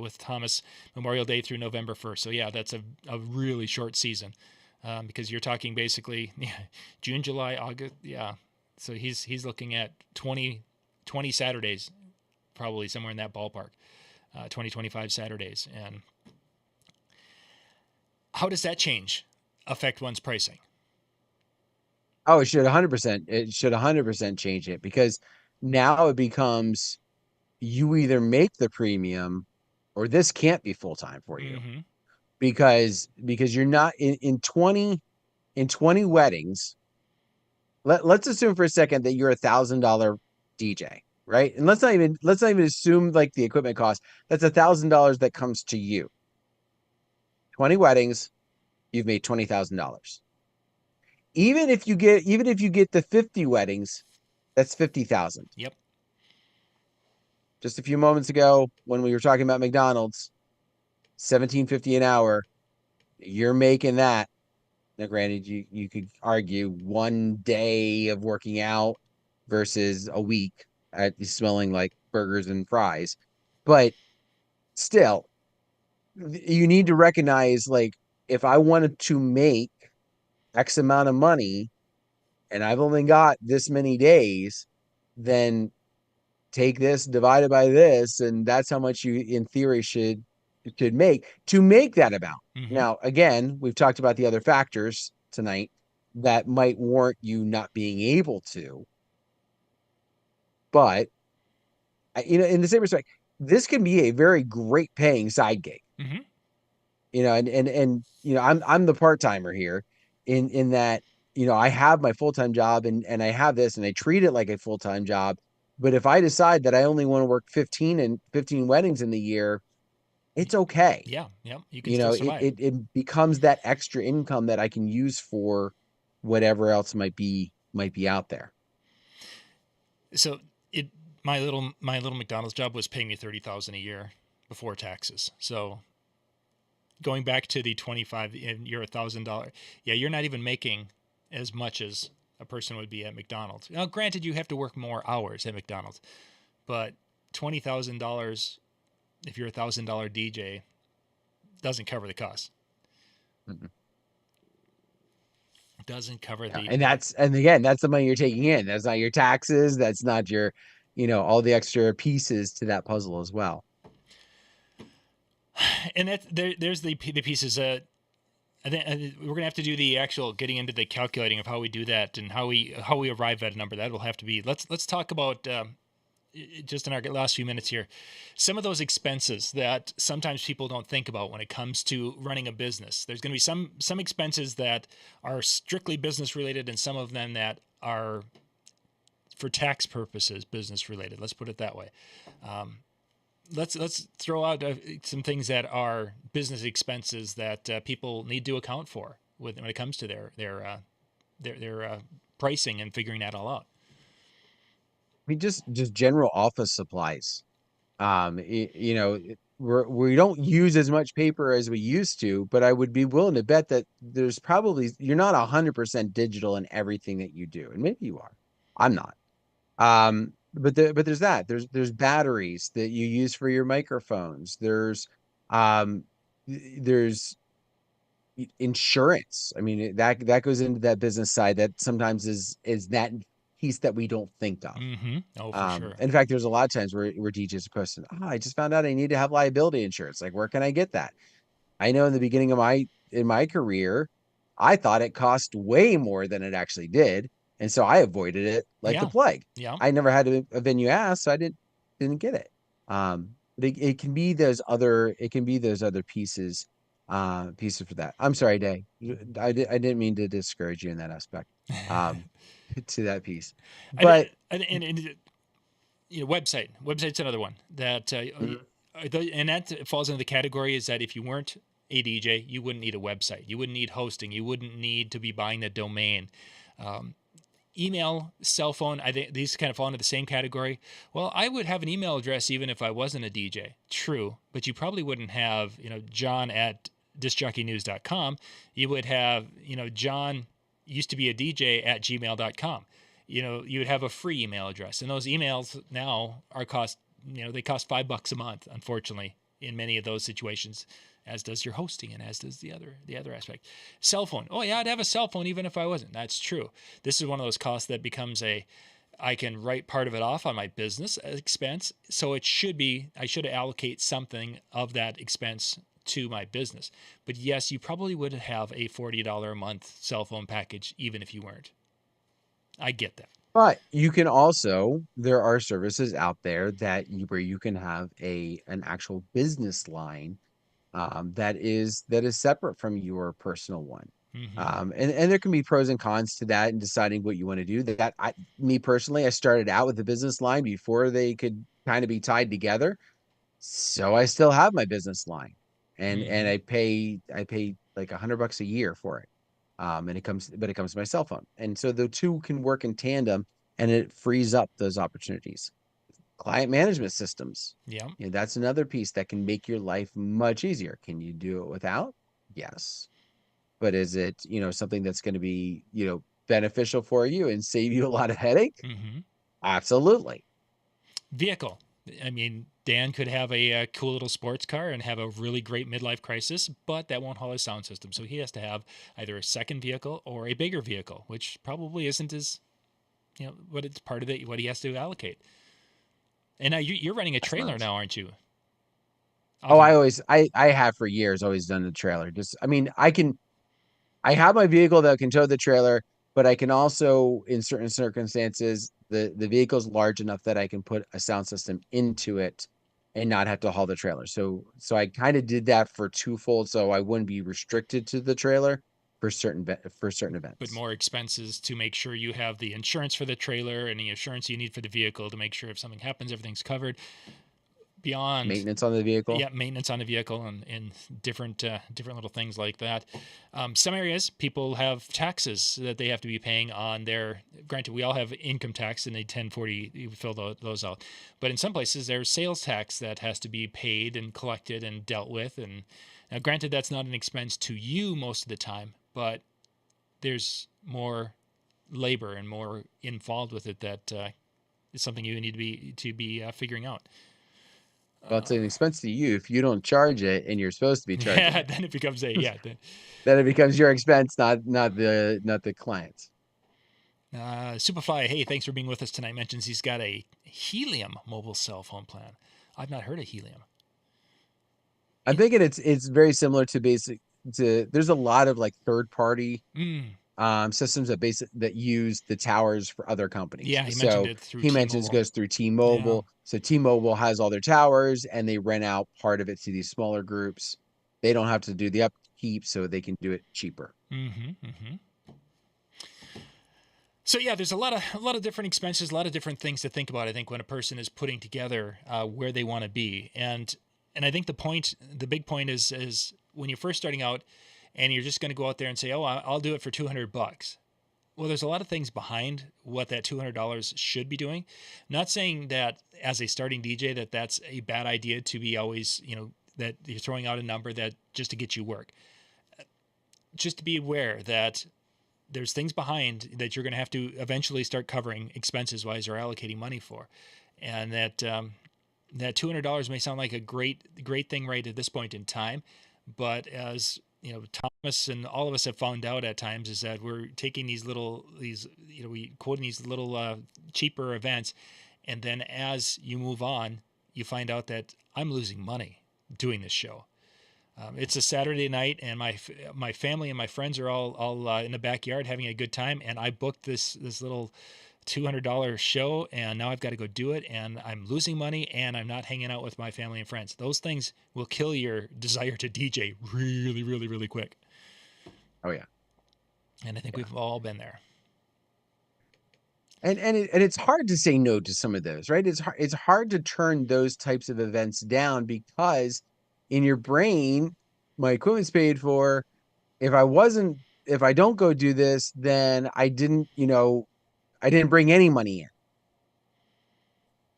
with Thomas, Memorial Day through November 1st. So yeah, that's a really short season, because you're talking basically June, July, August. Yeah. So he's looking at 20 Saturdays, probably somewhere in that ballpark, 25 Saturdays. And how does that affect one's pricing? Oh, it should 100%. It should 100% change it, because now it becomes, you either make the premium or this can't be full time for you, Mm-hmm. because you're not in 20 weddings. Let's assume for a second that you're $1,000 DJ, right? And let's not even assume like the equipment cost. That's $1,000 that comes to you. 20 weddings, you've made $20,000. Even if you get the 50 weddings, that's 50,000. Yep. Just a few moments ago when we were talking about McDonald's, $17.50 an hour, you're making that. Now, granted, you could argue one day of working out versus a week at smelling like burgers and fries, but still, you need to recognize, like, if I wanted to make X amount of money and I've only got this many days, then take this divided by this, and that's how much you in theory should make to make that amount. Mm-hmm. Now, again, we've talked about the other factors tonight that might warrant you not being able to, but in the same respect, this can be a very great paying side gig. Mm-hmm. And I'm the part-timer here, in that, I have my full-time job, and I have this, and I treat it like a full-time job. But if I decide that I only want to work 15 weddings in the year, it's okay. Yeah. You can still survive. It becomes that extra income that I can use for whatever else might be out there. So my little McDonald's job was paying me $30,000 a year before taxes. So going back to the 25, and you're $1,000. Yeah, you're not even making as much as a person would be at McDonald's. Now, granted, you have to work more hours at McDonald's, but $20,000, if you're $1,000 DJ, doesn't cover the cost. Mm-hmm. Doesn't cover and again, that's the money you're taking in. That's not your taxes. That's not your, all the extra pieces to that puzzle as well. And there's the pieces. I think we're gonna have to do the actual getting into the calculating of how we do that and how we arrive at a number. That will have to be. Let's talk about just in our last few minutes here, some of those expenses that sometimes people don't think about when it comes to running a business. There's going to be some expenses that are strictly business related, and some of them that are for tax purposes business related. Let's put it that way. Let's throw out some things that are business expenses that people need to account for when it comes to their pricing and figuring that all out. I mean, just general office supplies. We don't use as much paper as we used to, but I would be willing to bet that there's probably, you're not 100% digital in everything that you do, and maybe you are. I'm not. But there's that. There's batteries that you use for your microphones. There's insurance. I mean, that goes into that business side that sometimes is that piece that we don't think of. Mm-hmm. Oh, for sure. In fact, there's a lot of times where DJs are posting, I just found out I need to have liability insurance. Like, where can I get that? I know in the beginning of my career, I thought it cost way more than it actually did. And so I avoided it like the Yeah. plague. Yeah. I never had a venue ask, so I didn't get it. But it can be those other pieces for that. I'm sorry, Day. I didn't mean to discourage you in that aspect. Um, to that piece. I did, But and website's another one that Mhm. and that falls into the category is that if you weren't a DJ, you wouldn't need a website, you wouldn't need hosting, you wouldn't need to be buying the domain. um, Email, cell phone, I think these kind of fall into the same category. Well, I would have an email address even if I wasn't a DJ. True, but you probably wouldn't have, John at discjockeynews.com. You would have, John used to be a DJ at gmail.com. You would have a free email address. And those emails now they cost $5 a month, unfortunately, in many of those situations, as does your hosting and as does the other aspect. Cell phone. Oh yeah, I'd have a cell phone even if I wasn't. That's true. This is one of those costs that becomes I can write part of it off on my business expense. So I should allocate something of that expense to my business. But yes, you probably would have a $40 a month cell phone package even if you weren't. I get that. But you can also, there are services out there where you can have an actual business line, that is separate from your personal one. Mm-hmm. And there can be pros and cons to that and deciding what you want to do. Me personally, I started out with a business line before they could kind of be tied together. So I still have my business line, and Mm-hmm. I pay like $100 a year for it. And it comes to my cell phone. And so the two can work in tandem, and it frees up those opportunities. Client management systems. Yeah. That's another piece that can make your life much easier. Can you do it without? Yes. But is it, something that's going to be, beneficial for you and save you a lot of headache? Mm-hmm. Absolutely. Vehicle. I mean, Dan could have a cool little sports car and have a really great midlife crisis, but that won't haul his sound system. So he has to have either a second vehicle or a bigger vehicle, which probably isn't as, what it's part of it, what he has to allocate. And now you're running a trailer Excellent. now, aren't you? Oh, Off of, I have for years always done the trailer. I mean, I have my vehicle that can tow the trailer, but I can also, in certain circumstances, the vehicle's large enough that I can put a sound system into it and not have to haul the trailer. So I kind of did that for twofold, so I wouldn't be restricted to the trailer for certain but events. more expenses to make sure you have the insurance for the trailer and the insurance you need for the vehicle to make sure if something happens, everything's covered. Beyond, Maintenance on the vehicle. yeah, maintenance on the vehicle and different little things like that. Some areas people have taxes that they have to be paying on their. Granted, we all have income tax and a 1040. You fill those out, but in some places there's sales tax that has to be paid and collected and dealt with. And now, granted, that's not an expense to you most of the time, but there's more labor and more involved with it that is something you need to be figuring out. Well, it's an expense to you if you don't charge it and you're supposed to be charging Yeah, it. then it becomes a yeah. Then it becomes your expense, not the client's. Superfly, hey, thanks for being with us tonight. Mentions he's got a Helium mobile cell phone plan. I've not heard of Helium. I'm thinking it's very similar to basic to there's a lot of like third party Mm, systems that use the towers for other companies. yeah, he mentioned So it through he mentions T-Mobile. goes through Yeah. T-Mobile. So T-Mobile has all their towers and they rent out part of it to these smaller groups. They don't have to do the upkeep, so they can do it cheaper. Mm-hmm. Mm-hmm. So yeah, there's a lot of different expenses, a lot of different things to think about. I think when a person is putting together where they want to be, and I think the big point is when you're first starting out, and you're just going to go out there and say, oh, I'll do it for $200. Well, there's a lot of things behind what that $200 should be doing. Not saying that as a starting DJ that's a bad idea to be always, that you're throwing out a number that just to get you work. Just to be aware that there's things behind that you're going to have to eventually start covering expenses wise or allocating money for, and that $200 may sound like a great thing right at this point in time, but as Thomas and all of us have found out at times is that we're taking we quoting these little cheaper events, and then as you move on, you find out that I'm losing money doing this show. It's a Saturday night, and my family and my friends are all in the backyard having a good time. And I booked this little $200 show, and now I've got to go do it, and I'm losing money, and I'm not hanging out with my family and friends. Those things will kill your desire to DJ really, really, really quick. Oh yeah. And I think Yeah. we've all been there. And it's hard to say no to some of those, right? It's hard to turn those types of events down because in your brain, my equipment's paid for. If I don't go do this, then I didn't bring any money in.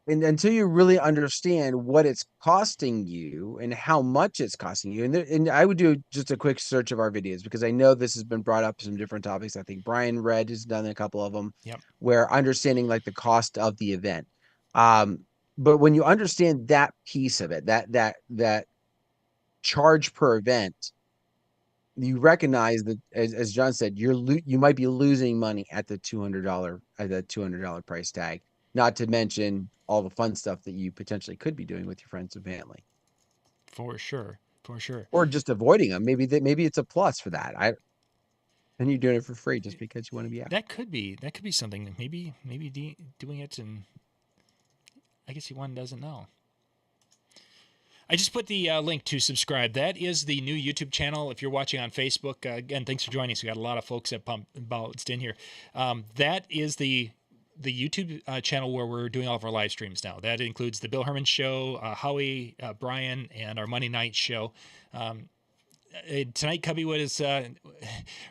And until you really understand what it's costing you and how much it's costing you, and I would do just a quick search of our videos because I know this has been brought up some different topics. I think Brian Red has done a couple of them Yep. where understanding like the cost of the event. Um, but when you understand that piece of it, that charge per event, you recognize that as John said, you might be losing money at the $200 price tag, not to mention all the fun stuff that you potentially could be doing with your friends and family, For sure. For sure. or just avoiding them. Maybe it's a plus for that. And you're doing it for free just because you want to be out. That could be something. Maybe doing it, and I guess one doesn't know. I just put the link to subscribe. That is the new YouTube channel. If you're watching on Facebook, again, thanks for joining us. We got a lot of folks that bounced in here. That is the YouTube channel where we're doing all of our live streams now. That includes the Bill Herman Show, Howie, Brian, and our Monday night show. Tonight, Cubbie was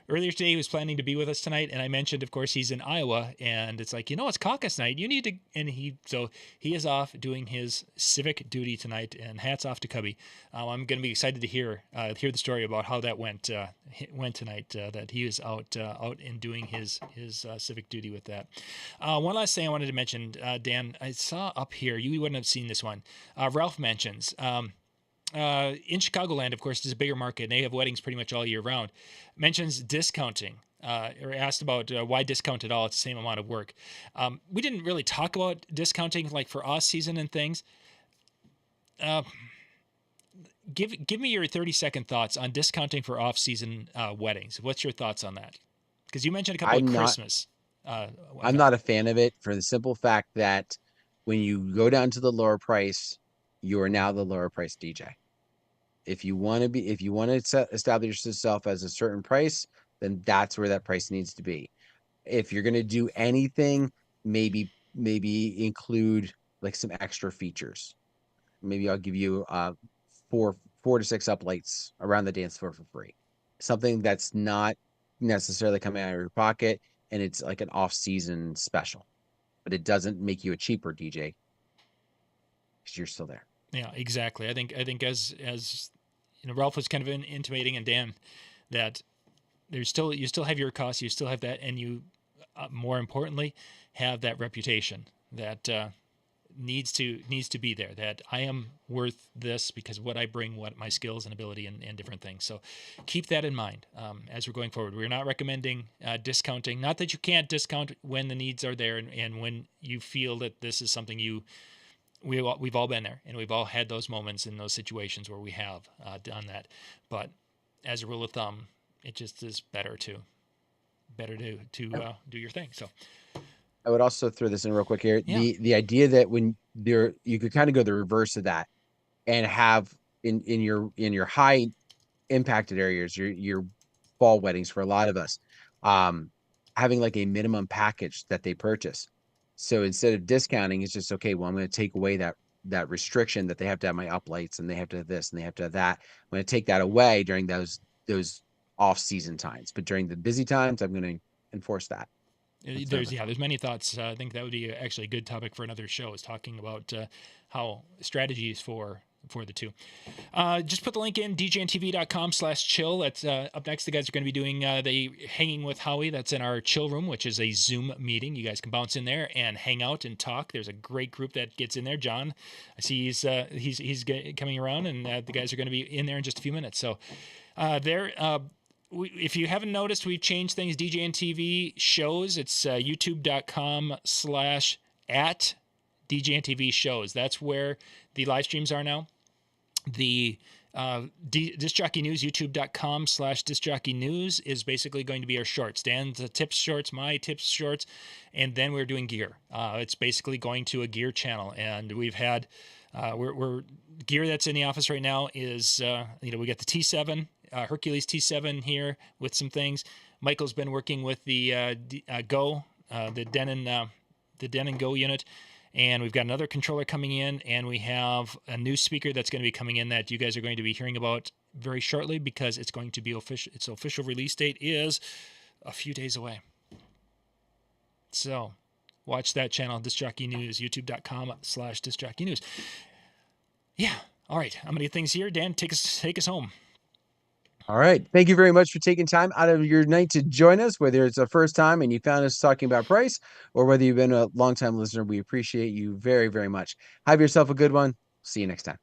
earlier today. He was planning to be with us tonight, and I mentioned, of course, he's in Iowa, and it's like, it's caucus night. You need to, and he is off doing his civic duty tonight. And hats off to Cubbie. I'm going to be excited to hear the story about how that went tonight. That he was out and doing his civic duty with that. One last thing I wanted to mention, Dan, I saw up here. You wouldn't have seen this one. Ralph mentions. In Chicagoland, of course, is a bigger market, and they have weddings pretty much all year round. Mentions discounting, or asked about why discount at all. It's the same amount of work. We didn't really talk about discounting, like for off-season and things. Give me your 30-second thoughts on discounting for off-season weddings. What's your thoughts on that? Because you mentioned a couple of Christmas. I'm not a fan of it for the simple fact that when you go down to the lower price, you are now the lower price DJ. If you want to establish yourself as a certain price, then that's where that price needs to be. If you're going to do anything, maybe include like some extra features. Maybe I'll give you four to six uplights around the dance floor for free. Something that's not necessarily coming out of your pocket, and it's like an off-season special, but it doesn't make you a cheaper DJ because you're still there. Yeah, exactly. I think as Ralph was kind of intimating, and Dan, that you still have your costs, you still have that, and you more importantly have that reputation that needs to be there. That I am worth this because of what I bring, what my skills and ability and different things. So keep that in mind as we're going forward. We're not recommending discounting. Not that you can't discount when the needs are there and when you feel that this is something we've all been there, and we've all had those moments in those situations where we have done that. But as a rule of thumb, it just is better to do your thing. So I would also throw this in real quick here. yeah, The idea that when you could kind of go the reverse of that and have in your high impacted areas, your fall weddings for a lot of us, having like a minimum package that they purchase. So instead of discounting, it's just okay. Well, I'm going to take away that restriction that they have to have my uplights and they have to have this and they have to have that. I'm going to take that away during those off season times, but during the busy times, I'm going to enforce that. there's many thoughts. I think that would be actually a good topic for another show, is talking about how strategies for the two. Just put the link in, DJNTV.com/chill. That's up next. The guys are going to be doing the Hanging with Howie. That's in our chill room, which is a Zoom meeting. You guys can bounce in there and hang out and talk. There's a great group that gets in there. John, I see he's coming around, and the guys are going to be in there in just a few minutes. So if you haven't noticed, we've changed things. DJNTV shows. It's youtube.com/@DJNTV shows. That's where the live streams are now. The Disc Jockey News, youtube.com/Disc Jockey News is basically going to be our shorts. Dan's tips shorts, my tips shorts, and then we're doing gear. It's basically going to a gear channel, and we've had we're gear that's in the office right now is we got the T7 Hercules T7 here with some things. Michael's been working with the Go, the Den and Go unit. And we've got another controller coming in, and we have a new speaker that's going to be coming in that you guys are going to be hearing about very shortly, because it's going to be official. Its official release date is a few days away. So watch that channel, Disc Jockey News, youtube.com/Disc Jockey News. Yeah. All right. I'm going to get things here. Dan, take us home. All right. Thank you very much for taking time out of your night to join us, whether it's the first time and you found us talking about price, or whether you've been a longtime listener. We appreciate you very, very much. Have yourself a good one. See you next time.